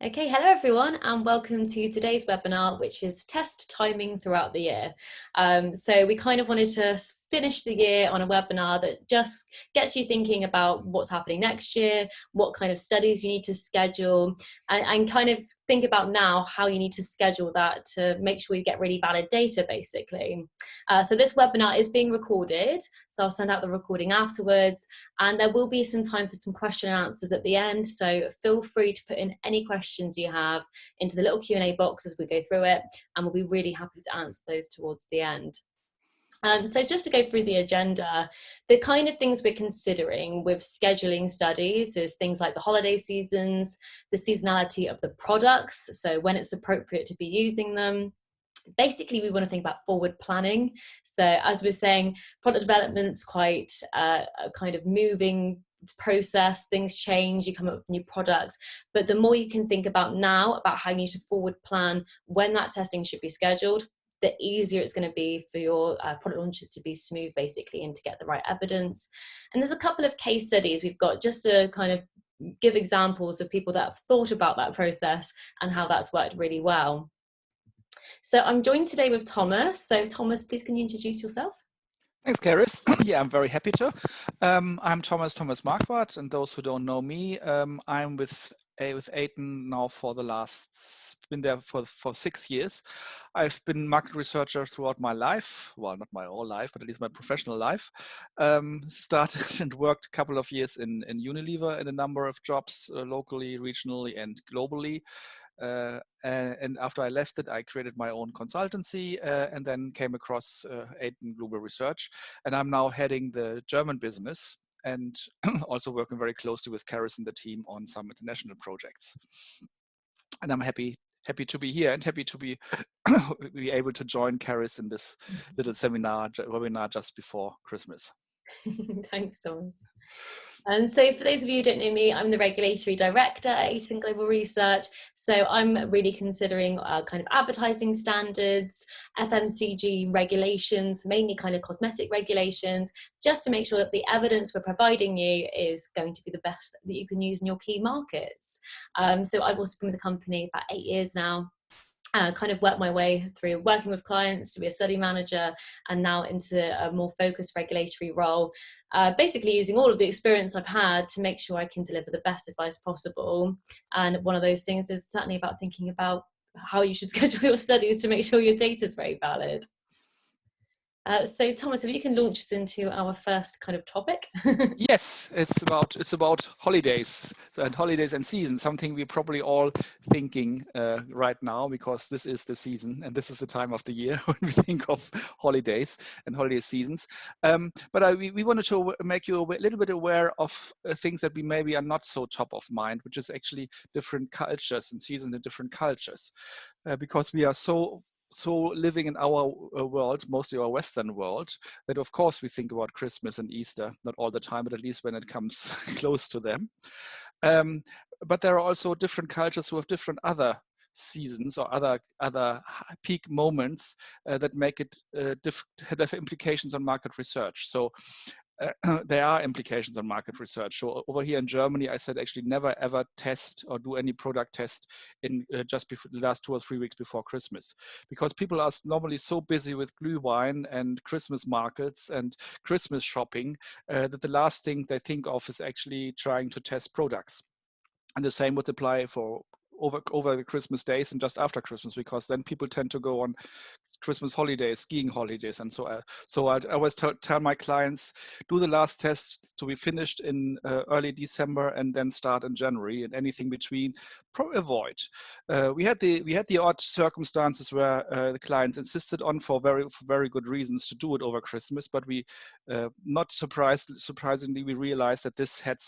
Okay, hello everyone, and welcome to today's webinar, which is test timing throughout the year. So we kind of wanted to finish the year on a webinar that just gets you thinking about what's happening next year, what kind of studies you need to schedule, and kind of think about now how you need to schedule that to make sure you get really valid data, basically. So this webinar is being recorded, so I'll send out the recording afterwards, and there will be some time for some question and answers at the end, so feel free to put in any questions you have into the little Q&A box as we go through it, and we'll be really happy to answer those towards the end. So just to go through the agenda, the kind of things we're considering with scheduling studies is things like the holiday seasons, the seasonality of the products, so when it's appropriate to be using them. Basically, we want to think about forward planning. So as we're saying, product development's quite a kind of moving process. Things change, you come up with new products, but the more you can think about now about how you need to forward plan when that testing should be scheduled, the easier it's going to be for your product launches to be smooth, basically, and to get the right evidence. And there's a couple of case studies we've got just to kind of give examples of people that have thought about that process and how that's worked really well. So I'm joined today with Thomas. So Thomas, please can you introduce yourself? Thanks, Carys. Yeah, I'm very happy to. I'm Thomas Marquadt, and those who don't know me, I'm with Aiton now for the last, been there for 6 years. I've been market researcher throughout my life, well, not my whole life, but at least my professional life. Started and worked a couple of years in Unilever in a number of jobs, locally, regionally, and globally. And after I left it, I created my own consultancy and then came across Aiton Global Research. And I'm now heading the German business and also working very closely with Carys and the team on some international projects. And I'm happy to be here and happy to be able to join Carys in this little webinar just before Christmas. Thanks, Thomas. And so for those of you who don't know me, I'm the Regulatory Director at Aiton Global Research. So I'm really considering kind of advertising standards, FMCG regulations, mainly kind of cosmetic regulations, just to make sure that the evidence we're providing you is going to be the best that you can use in your key markets. So I've also been with the company about 8 years now. Kind of worked my way through working with clients to be a study manager and now into a more focused regulatory role, basically using all of the experience I've had to make sure I can deliver the best advice possible. And one of those things is certainly about thinking about how you should schedule your studies to make sure your data is very valid. So Thomas, if you can launch us into our first kind of topic. Yes, it's about holidays and season, something we're probably all thinking right now, because this is the season and this is the time of the year when we think of holidays and holiday seasons. But we wanted to make you a little bit aware of things that we maybe are not so top of mind, which is actually different cultures and seasons in different cultures, because we are so living in our world, mostly our Western world, that of course we think about Christmas and Easter, not all the time, but at least when it comes close to them. But there are also different cultures who have different other seasons or other peak moments that make it have implications on market research. So there are implications on market research. So over here in Germany, I said actually never ever test or do any product test in just before the last 2 or 3 weeks before Christmas, because people are normally so busy with Glühwein and Christmas markets and Christmas shopping that the last thing they think of is actually trying to test products. And the same would apply for over the Christmas days and just after Christmas, because then people tend to go on Christmas holidays, skiing holidays, and so on. So I always tell my clients, do the last test to be finished in early December and then start in January, and anything between avoid. We had the odd circumstances where the clients insisted on for very good reasons to do it over Christmas, but we not surprisingly we realized that this had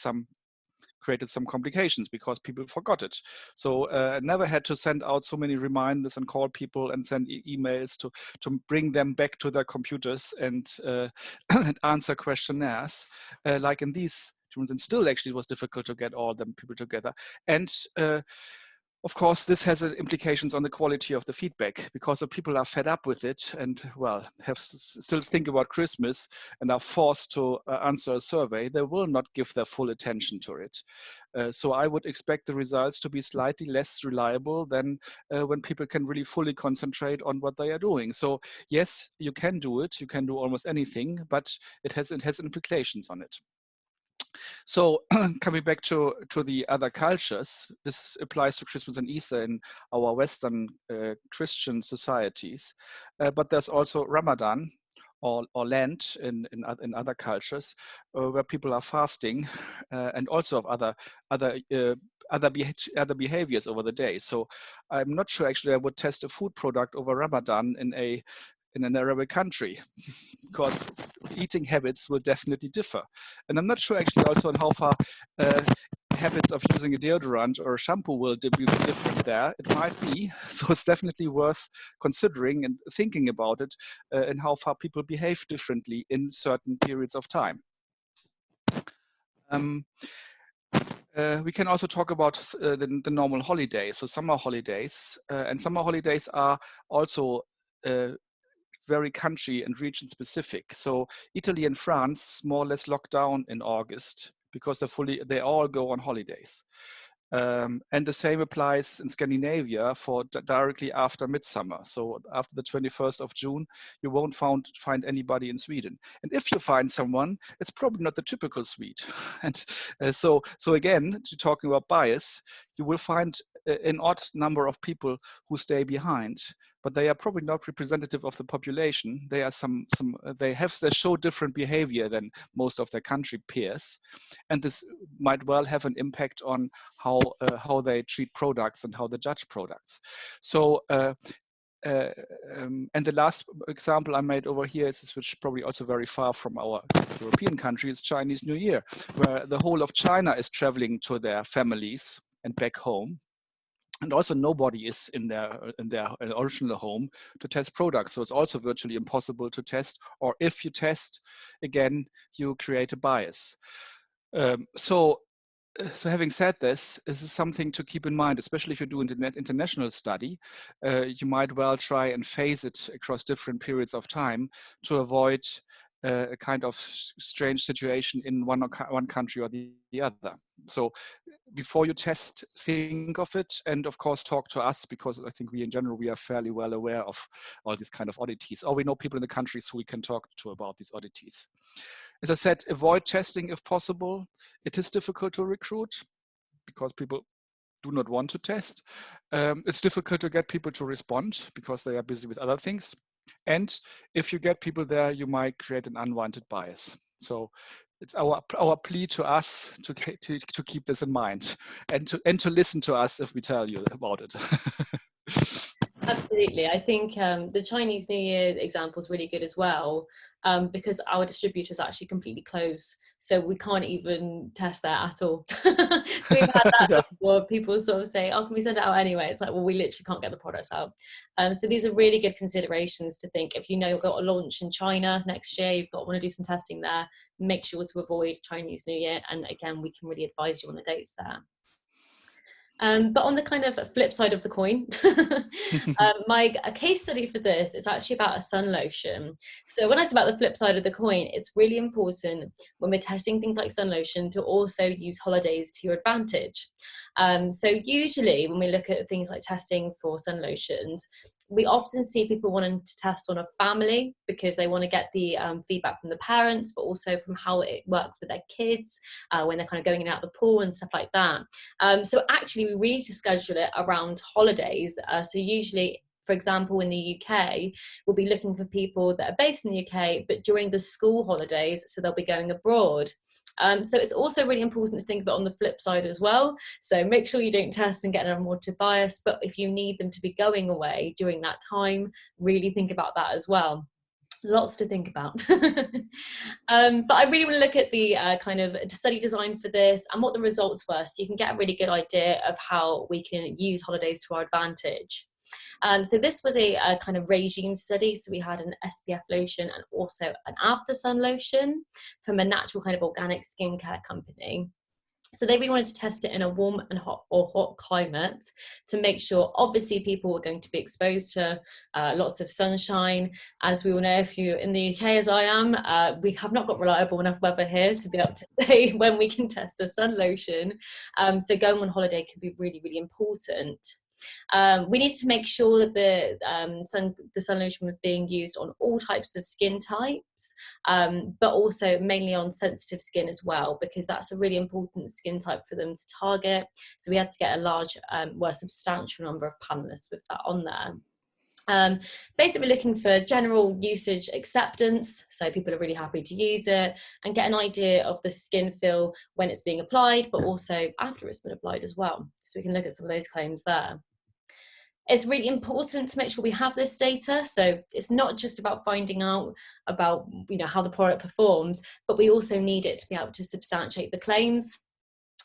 created some complications because people forgot it. So never had to send out so many reminders and call people and send emails to bring them back to their computers and, and answer questionnaires like in these. And still actually it was difficult to get all them people together. And Of course, this has implications on the quality of the feedback, because if people are fed up with it and, well, still think about Christmas and are forced to answer a survey, they will not give their full attention to it. So I would expect the results to be slightly less reliable than when people can really fully concentrate on what they are doing. So yes, you can do it. You can do almost anything, but it has implications on it. So coming back to the other cultures, this applies to Christmas and Easter in our Western Christian societies, but there's also Ramadan or Lent in other cultures where people are fasting and also of other behaviors over the day. So I'm not sure actually I would test a food product over Ramadan in an Arabic country, because eating habits will definitely differ. And I'm not sure actually also on how far habits of using a deodorant or a shampoo will be different there. It might be. So it's definitely worth considering and thinking about it and how far people behave differently in certain periods of time. We can also talk about the normal holidays, so summer holidays. And summer holidays are also very country and region specific. So Italy and France more or less lock down in August because they all go on holidays. And the same applies in Scandinavia for directly after midsummer. So after the 21st of June, you won't find anybody in Sweden. And if you find someone, it's probably not the typical Swede. And so again, talking about bias, you will find an odd number of people who stay behind, but they are probably not representative of the population. They are they show different behavior than most of their country peers, and this might well have an impact on how they treat products and how they judge products. So. And the last example I made over here is, which is probably also very far from our European country, is Chinese New Year, where the whole of China is traveling to their families and back home. And also nobody is in their original home to test products. So it's also virtually impossible to test, or if you test, again, you create a bias. So having said this is something to keep in mind, especially if you do an international study. You might well try and phase it across different periods of time to avoid a kind of strange situation in one country or the other. So before you test, think of it, and of course talk to us, because I think in general we are fairly well aware of all these kind of oddities, or we know people in the countries who we can talk to about these oddities. As I said, avoid testing if possible. It is difficult to recruit because people do not want to test. It's difficult to get people to respond because they are busy with other things. And if you get people there, you might create an unwanted bias. So it's our plea to us to keep this in mind and to listen to us if we tell you about it. Absolutely. I think the Chinese New Year example is really good as well, because our distributors actually completely close. So we can't even test there at all. So we've had that Yeah. before. People sort of say, oh, can we send it out anyway? It's like, well, we literally can't get the products out. So these are really good considerations to think. If you know you've got a launch in China next year, you've got want to do some testing there, make sure to avoid Chinese New Year. And again, we can really advise you on the dates there. But on the kind of flip side of the coin, my case study for this is actually about a sun lotion. So when I say about the flip side of the coin, it's really important when we're testing things like sun lotion to also use holidays to your advantage. So usually when we look at things like testing for sun lotions, we often see people wanting to test on a family because they want to get the feedback from the parents, but also from how it works with their kids when they're kind of going in and out of the pool and stuff like that. So actually we really need to schedule it around holidays. So usually, for example, in the UK, we'll be looking for people that are based in the UK, but during the school holidays, so they'll be going abroad. So it's also really important to think about on the flip side as well. So make sure you don't test and get an unwanted bias, but if you need them to be going away during that time, really think about that as well. Lots to think about. But I really want to look at the kind of study design for this and what the results were, so you can get a really good idea of how we can use holidays to our advantage. So this was a kind of regime study. So we had an SPF lotion and also an after sun lotion from a natural kind of organic skincare company. So they really wanted to test it in a warm and hot climate to make sure, obviously, people were going to be exposed to lots of sunshine. As we all know, if you're in the UK, as I am, we have not got reliable enough weather here to be able to say when we can test a sun lotion. So going on holiday can be really, really important. We needed to make sure that the sun lotion was being used on all types of skin types, but also mainly on sensitive skin as well, because that's a really important skin type for them to target. So we had to get a large, substantial number of panelists with that on there. Basically looking for general usage acceptance, so people are really happy to use it, and get an idea of the skin feel when it's being applied, but also after it's been applied as well. So we can look at some of those claims there. It's really important to make sure we have this data. So it's not just about finding out about, how the product performs, but we also need it to be able to substantiate the claims.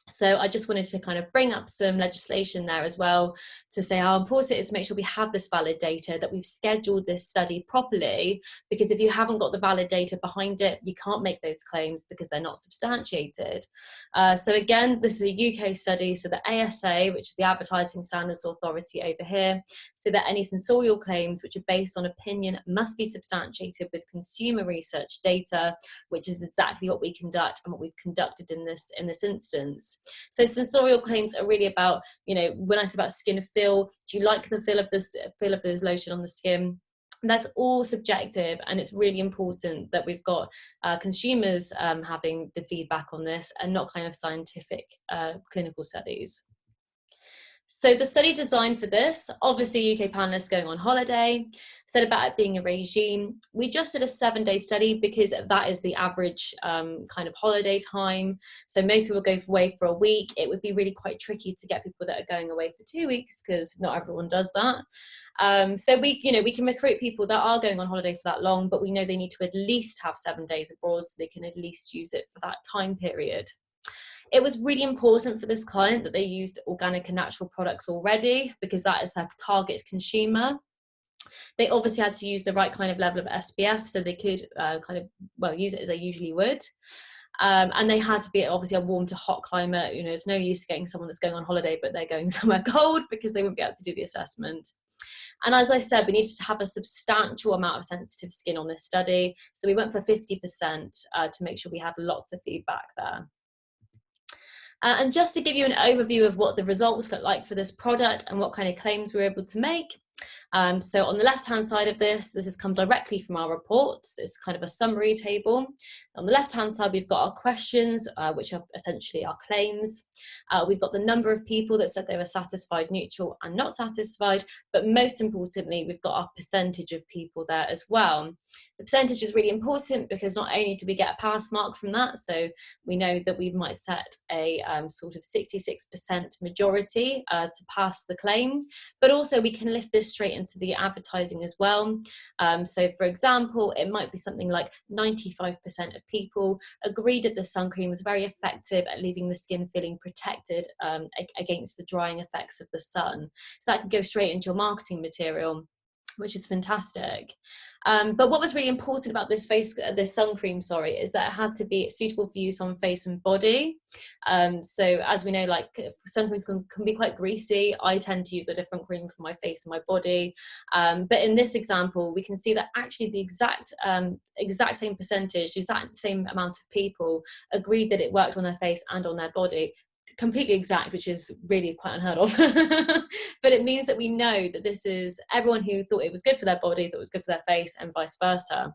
So I just wanted to kind of bring up some legislation there as well to say how important it is to make sure we have this valid data, that we've scheduled this study properly, because if you haven't got the valid data behind it, you can't make those claims because they're not substantiated. So again, this is a UK study, so the ASA, which is the Advertising Standards Authority over here, so that any sensorial claims which are based on opinion must be substantiated with consumer research data, which is exactly what we conduct and what we've conducted in this instance. So sensorial claims are really about, when I say about skin feel, do you like the feel of this lotion on the skin? That's all subjective, and it's really important that we've got consumers having the feedback on this, and not kind of scientific clinical studies. So the study design for this, obviously UK panelists going on holiday, said about it being a regime. We just did a 7-day study because that is the average kind of holiday time. So most people go away for a week. It would be really quite tricky to get people that are going away for 2 weeks, because not everyone does that. So we can recruit people that are going on holiday for that long, but we know they need to at least have 7 days abroad so they can at least use it for that time period. It was really important for this client that they used organic and natural products already, because that is their target consumer. They obviously had to use the right kind of level of SPF so they could use it as they usually would. And they had to be obviously a warm to hot climate. It's no use getting someone that's going on holiday but they're going somewhere cold, because they wouldn't be able to do the assessment. And as I said, we needed to have a substantial amount of sensitive skin on this study. So we went for 50% to make sure we had lots of feedback there. And just to give you an overview of what the results look like for this product and what kind of claims we were able to make. So on the left-hand side of this has come directly from our reports. It's kind of a summary table. On the left-hand side, we've got our questions, which are essentially our claims. We've got the number of people that said they were satisfied, neutral, and not satisfied. But most importantly, we've got our percentage of people there as well. The percentage is really important because not only do we get a pass mark from that, so we know that we might set a sort of 66% majority to pass the claim, but also we can lift this straight into the advertising as well. So for example, it might be something like 95% of people agreed that the sun cream was very effective at leaving the skin feeling protected against the drying effects of the sun. So that can go straight into your marketing material, which is fantastic. But what was really important about this sun cream, is that it had to be suitable for use on face and body. So as we know, like sun creams can be quite greasy. I tend to use a different cream for my face and my body. But in this example, we can see that actually the exact same percentage, the exact same amount of people agreed that it worked on their face and on their body. Completely exact, which is really quite unheard of. But it means that we know that this is everyone who thought it was good for their body, thought it was good for their face, and vice versa.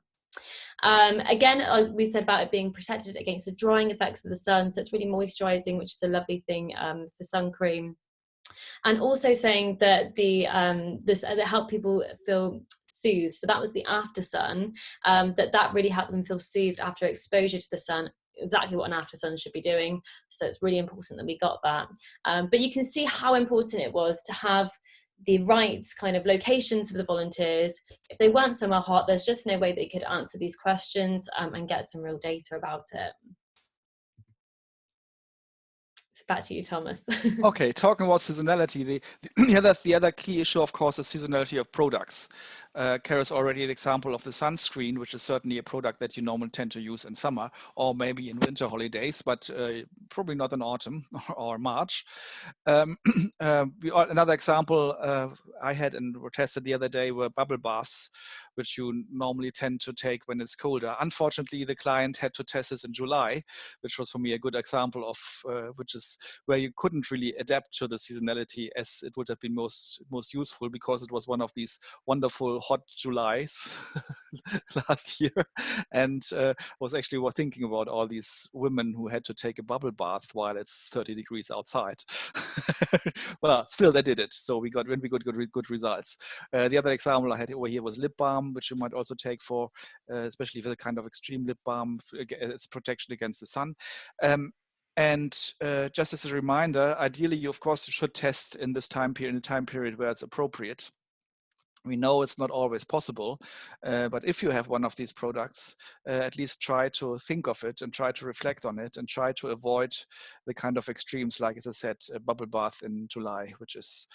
Again, we said about it being protected against the drying effects of the sun, so it's really moisturizing, which is a lovely thing for sun cream. And also saying that that helped people feel soothed. So that was the after sun, that really helped them feel soothed after exposure to the sun. Exactly what an after sun should be doing. So it's really important that we got that. But you can see how important it was to have the right kind of locations for the volunteers. If they weren't somewhere hot, there's just no way they could answer these questions and get some real data about it. So back to you, Thomas. Okay, talking about seasonality, the other key issue, of course, is seasonality of products. Carys already an example of the sunscreen, which is certainly a product that you normally tend to use in summer or maybe in winter holidays, but probably not in autumn or March. Another example I had and were tested the other day were bubble baths, which you normally tend to take when it's colder. Unfortunately, the client had to test this in July, which was for me a good example of which is where you couldn't really adapt to the seasonality as it would have been most useful, because it was one of these wonderful hot Julys last year, and was actually thinking about all these women who had to take a bubble bath while it's 30 degrees outside. Well, still they did it, so we got good results. The other example I had over here was lip balm, which you might also take for, especially for the kind of extreme lip balm, it's protection against the sun. And just as a reminder, ideally, you of course should test in this time period, in a time period where it's appropriate. We know it's not always possible, but if you have one of these products, at least try to think of it and try to reflect on it and try to avoid the kind of extremes, like as I said, a bubble bath in July, which is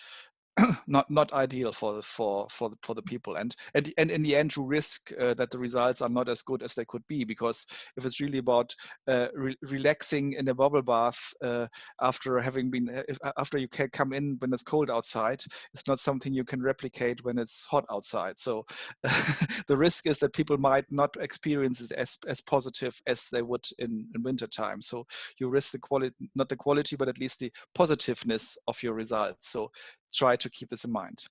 not ideal for the people, and in the end you risk that the results are not as good as they could be, because if it's really about relaxing in a bubble bath after you can come in when it's cold outside, it's not something you can replicate when it's hot outside. So the risk is that people might not experience it as positive as they would in winter time. So you risk the quality, not the quality, but at least the positiveness of your results. So try to keep this in mind.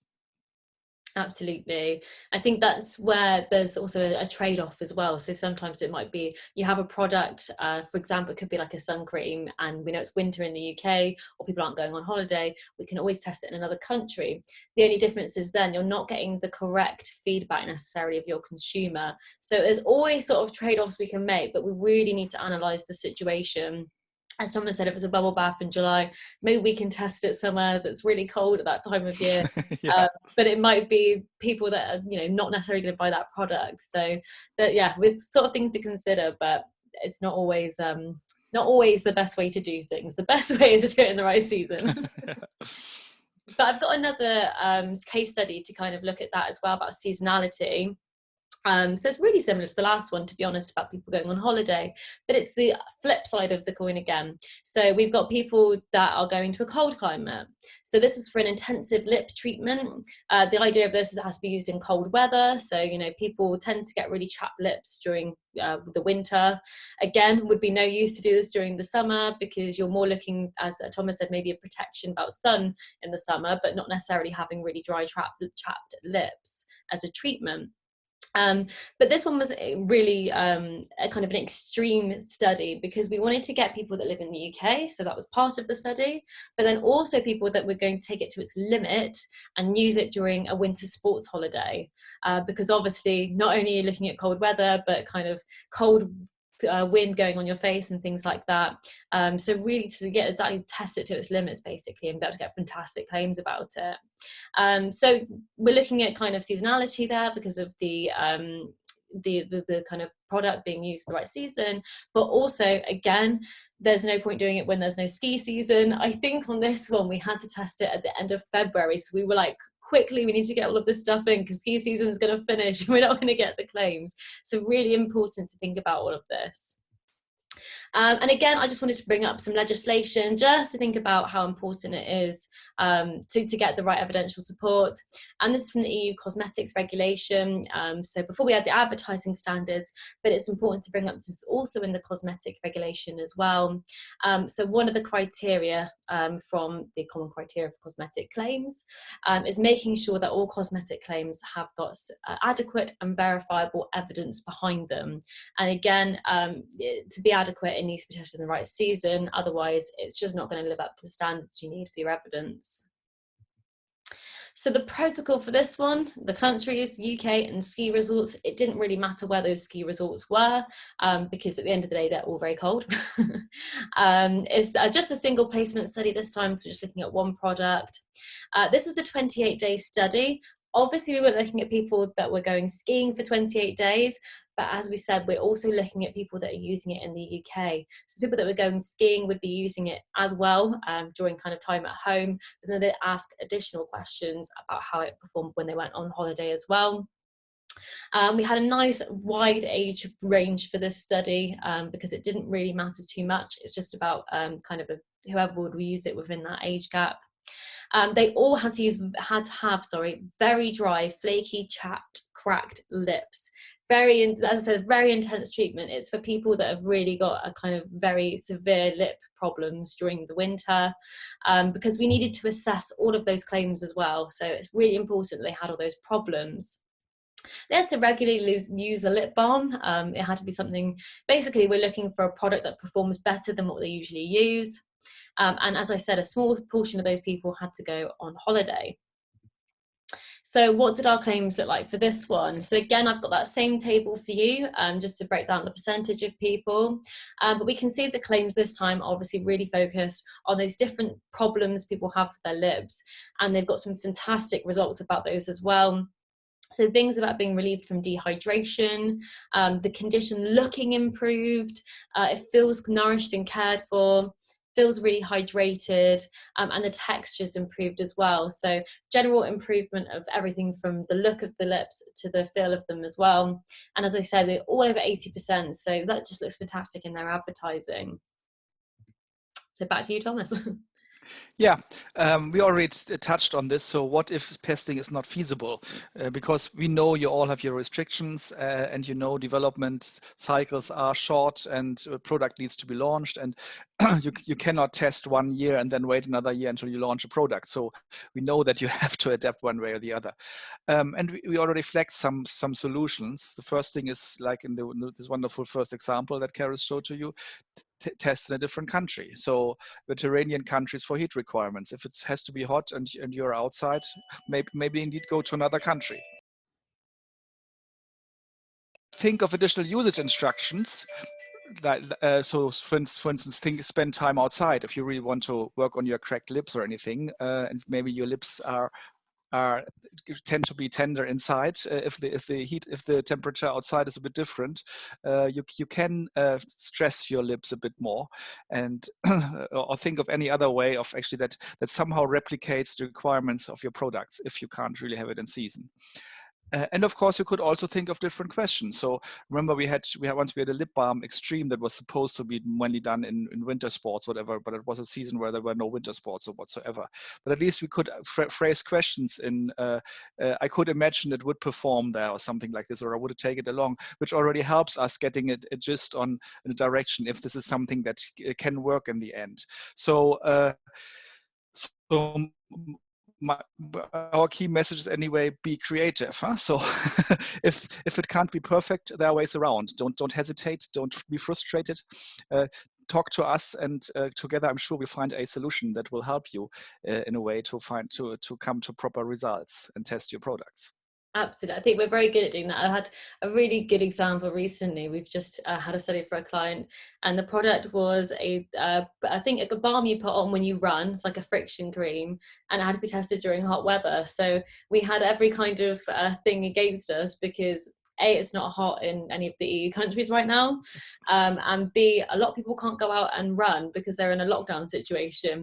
Absolutely. I think that's where there's also a trade-off as well. So sometimes it might be you have a product, for example, it could be like a sun cream, and we know it's winter in the UK or people aren't going on holiday. We can always test it in another country. The only difference is then you're not getting the correct feedback necessarily of your consumer. So there's always sort of trade-offs we can make, but we really need to analyze the situation. As someone said, if it's a bubble bath in July, maybe we can test it somewhere that's really cold at that time of year. Yeah. But it might be people that are, not necessarily going to buy that product. So that, yeah, there's sort of things to consider, but it's not always the best way to do things. The best way is to do it in the right season. But I've got another case study to kind of look at that as well, about seasonality. So it's really similar to the last one, to be honest, about people going on holiday, but it's the flip side of the coin again. So we've got people that are going to a cold climate. So this is for an intensive lip treatment. The idea of this is it has to be used in cold weather. So, people tend to get really chapped lips during the winter. Again, would be no use to do this during the summer, because you're more looking, as Thomas said, maybe a protection about sun in the summer, but not necessarily having really dry chapped lips as a treatment. But this one was really a kind of an extreme study, because we wanted to get people that live in the UK, so that was part of the study, but then also people that were going to take it to its limit and use it during a winter sports holiday, because obviously not only are you looking at cold weather, but kind of cold wind going on your face and things like that. So really to get exactly test it to its limits, basically, and be able to get fantastic claims about it. So we're looking at kind of seasonality there, because of the kind of product being used in the right season, but also, again, there's no point doing it when there's no ski season. I think on this one we had to test it at the end of February, so we were like, quickly, we need to get all of this stuff in, because ski season's going to finish and we're not going to get the claims. So really important to think about all of this. And again, I just wanted to bring up some legislation just to think about how important it is to get the right evidential support. And this is from the EU cosmetics regulation. So before we had the advertising standards, but it's important to bring up, this is also in the cosmetic regulation as well. So one of the criteria from the common criteria for cosmetic claims is making sure that all cosmetic claims have got adequate and verifiable evidence behind them. And again, to be adequate, it needs to be tested in the right season. Otherwise, it's just not going to live up to the standards you need for your evidence. So the protocol for this one, the countries, UK and ski resorts, it didn't really matter where those ski resorts were, because at the end of the day, they're all very cold. It's just a single placement study this time, so we're just looking at one product. This was a 28-day study. Obviously, we were looking at people that were going skiing for 28 days, but as we said, we're also looking at people that are using it in the UK. So the people that were going skiing would be using it as well during kind of time at home, but then they ask additional questions about how it performed when they went on holiday as well. We had a nice wide age range for this study because it didn't really matter too much. It's just about whoever would use it within that age gap. They all had to have very dry, flaky, chapped, cracked lips. As I said, very intense treatment. It's for people that have really got a kind of very severe lip problems during the winter, because we needed to assess all of those claims as well. So it's really important that they had all those problems. They had to regularly use a lip balm. It had to be something, basically we're looking for a product that performs better than what they usually use. And as I said, a small portion of those people had to go on holiday. So what did our claims look like for this one? So again, I've got that same table for you, just to break down the percentage of people. But we can see the claims this time are obviously really focused on those different problems people have with their lips. And they've got some fantastic results about those as well. So things about being relieved from dehydration, the condition looking improved, it feels nourished and cared for, feels really hydrated, and the texture's improved as well. So general improvement of everything from the look of the lips to the feel of them as well. And as I said, they're all over 80%, so that just looks fantastic in their advertising. So back to you, Thomas. Yeah, we already touched on this. So what if testing is not feasible? Because we know you all have your restrictions and you know development cycles are short and a product needs to be launched, and you cannot test 1 year and then wait another year until you launch a product. So we know that you have to adapt one way or the other. And we already flagged some solutions. The first thing is like in this wonderful first example that Carys showed to you, test in a different country. So Mediterranean countries for heat requirements. If it has to be hot and you're outside, maybe indeed go to another country. Think of additional usage instructions. So for instance, spend time outside if you really want to work on your cracked lips or anything, and maybe your lips tend to be tender inside. If the temperature outside is a bit different, you can stress your lips a bit more, and or think of any other way of actually that somehow replicates the requirements of your products if you can't really have it in season. And of course, you could also think of different questions. So remember, we had a lip balm extreme that was supposed to be mainly done in winter sports, whatever, but it was a season where there were no winter sports or whatsoever. But at least we could phrase questions in, I could imagine it would perform there or something like this, or I would take it along, which already helps us getting it just in a direction if this is something that can work in the end. So, our key message is anyway, be creative. Huh? So if it can't be perfect, there are ways around. Don't hesitate. Don't be frustrated. Talk to us, and together I'm sure we'll find a solution that will help you in a way to come to proper results and test your products. Absolutely. I think we're very good at doing that. I had a really good example recently. We've just had a study for a client, and the product was I think a balm you put on when you run. It's like a friction cream, and it had to be tested during hot weather. So we had every kind of thing against us because A, it's not hot in any of the EU countries right now, and B, a lot of people can't go out and run because they're in a lockdown situation.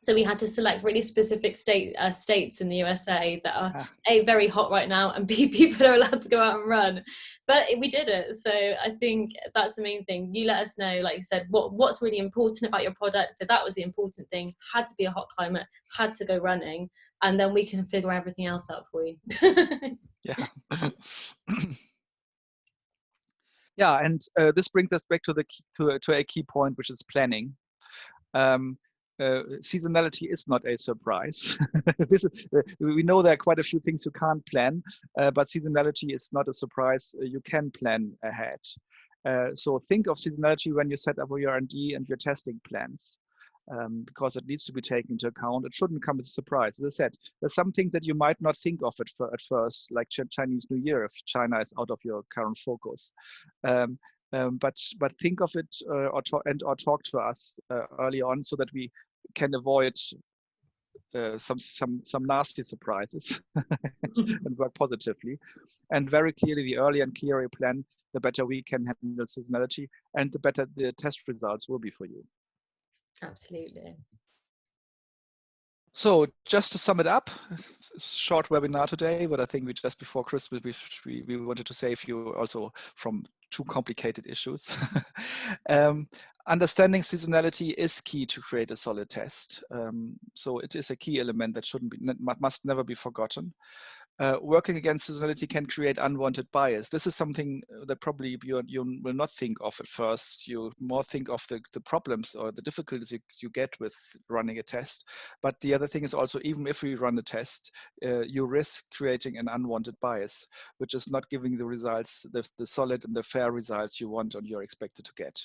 So we had to select really specific states in the USA that are A, very hot right now, and B, people are allowed to go out and run. But we did it. So I think that's the main thing. You let us know, like you said, what's really important about your product. So that was the important thing. Had to be a hot climate, had to go running, and then we can figure everything else out for you. Yeah. Yeah, and this brings us back to a key point, which is planning. Seasonality is not a surprise. We know there are quite a few things you can't plan, but seasonality is not a surprise. You can plan ahead. So think of seasonality when you set up your R&D and your testing plans, because it needs to be taken into account. It shouldn't come as a surprise. As I said, there's some things that you might not think of at first, like Chinese New Year, if China is out of your current focus. But think of it or talk to us early on so that we can avoid some nasty surprises and work positively. And very clearly, the earlier and clearer you plan, the better we can handle seasonality, and the better the test results will be for you. Absolutely. So just to sum it up, short webinar today, but I think we just before Christmas, we wanted to save you also from too complicated issues. Understanding seasonality is key to create a solid test. So it is a key element that must never be forgotten. Working against seasonality can create unwanted bias. This is something that probably you will not think of at first. You more think of the problems or the difficulties you get with running a test. But the other thing is also, even if we run a test, you risk creating an unwanted bias, which is not giving the results, the solid and the fair results you want and you're expected to get.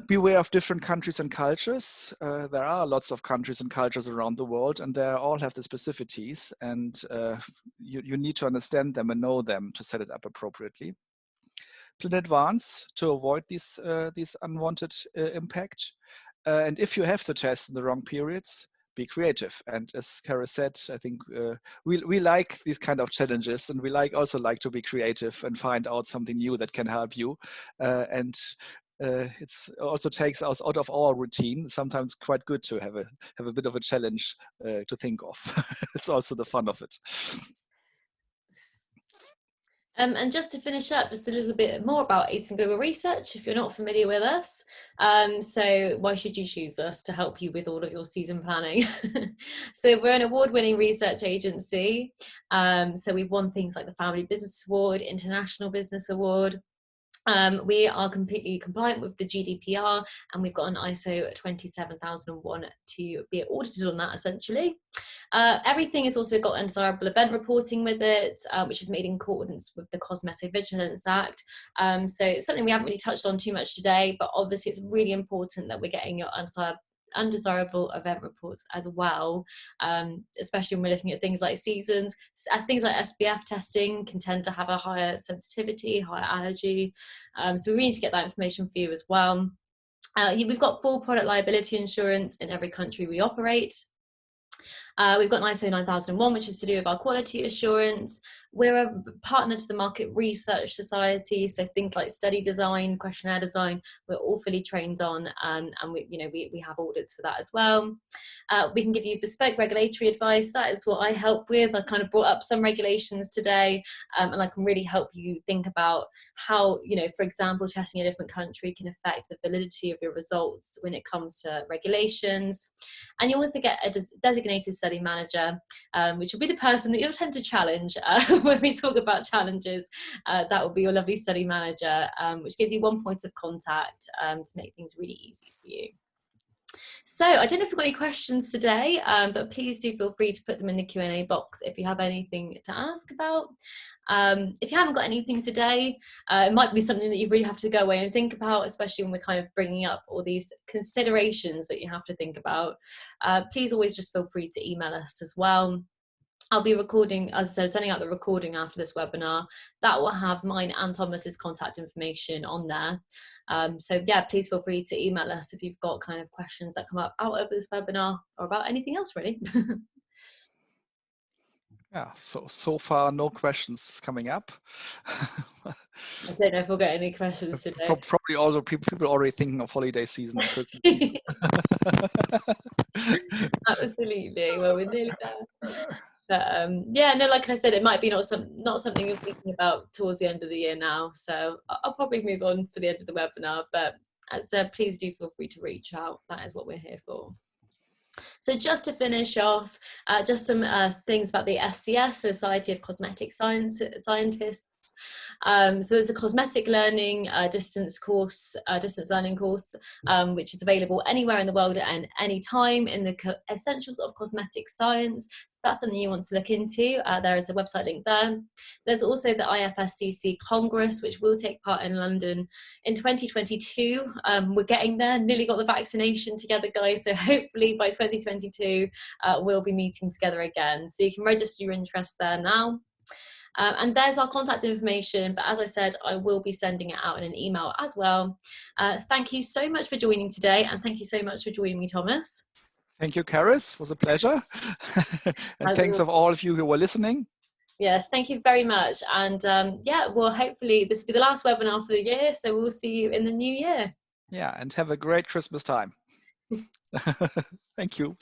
Beware of different countries and cultures. There are lots of countries and cultures around the world, and they all have the specificities, and you need to understand them and know them to set it up appropriately. Plan in advance to avoid these unwanted impact. And if you have to test in the wrong periods, be creative. And as Carys said, I think we like these kind of challenges, and we also like to be creative and find out something new that can help you. It also takes us out of our routine. Sometimes quite good to have a bit of a challenge to think of. It's also the fun of it. And just to finish up, just a little bit more about ACE and Global Research, if you're not familiar with us. So why should you choose us to help you with all of your season planning? So we're an award-winning research agency. So we've won things like the Family Business Award, International Business Award. We are completely compliant with the GDPR, and we've got an ISO 27001 to be audited on that, essentially. Everything has also got undesirable event reporting with it, which is made in accordance with the Cosmetovigilance Act. So it's something we haven't really touched on too much today, but obviously it's really important that we're getting your undesirable event reports as well, especially when we're looking at things like seasons, as things like SPF testing can tend to have a higher sensitivity, higher allergy. So we need to get that information for you as well. We've got full product liability insurance in every country we operate. We've got an ISO 9001, which is to do with our quality assurance. We're a partner to the Market Research Society, so things like study design, questionnaire design, we're all fully trained on, and we have audits for that as well. We can give you bespoke regulatory advice. That is what I help with. I kind of brought up some regulations today, and I can really help you think about how, for example, testing in a different country can affect the validity of your results when it comes to regulations. And you also get a designated study manager, which will be the person that you'll tend to challenge when we talk about challenges. That will be your lovely study manager, which gives you one point of contact to make things really easy for you. So I don't know if you've got any questions today, but please do feel free to put them in the Q&A box if you have anything to ask about. If you haven't got anything today, it might be something that you really have to go away and think about, especially when we're kind of bringing up all these considerations that you have to think about. Please always just feel free to email us as well. I'll be recording, as I said, sending out the recording after this webinar. That will have mine and Thomas's contact information on there. So yeah, please feel free to email us if you've got kind of questions that come up out of this webinar or about anything else, really. Yeah, so far no questions coming up. I don't know if we'll get any questions today. Probably also people already thinking of holiday season and Christmas season. Absolutely. Well, we're nearly there. But yeah, no, like I said, it might be not something you're thinking about towards the end of the year now. So I'll probably move on for the end of the webinar. But as I said, please do feel free to reach out. That is what we're here for. So just to finish off, just some things about the SCS, Society of Cosmetic Scientists. So there's a cosmetic learning distance learning course, which is available anywhere in the world at any time in the essentials of cosmetic science. So that's something you want to look into. There is a website link there. There's also the IFSCC Congress, which will take part in London in 2022. We're getting there, nearly got the vaccination together, guys. So hopefully by 2022, we'll be meeting together again. So you can register your interest there now. And there's our contact information, but as I said, I will be sending it out in an email as well. Thank you so much for joining today, and thank you so much for joining me, Thomas. Thank you, Carys. It was a pleasure. And thanks of all of you who were listening. Yes, thank you very much. And yeah, well, hopefully this will be the last webinar for the year, so we'll see you in the new year. Yeah, and have a great Christmas time. Thank you.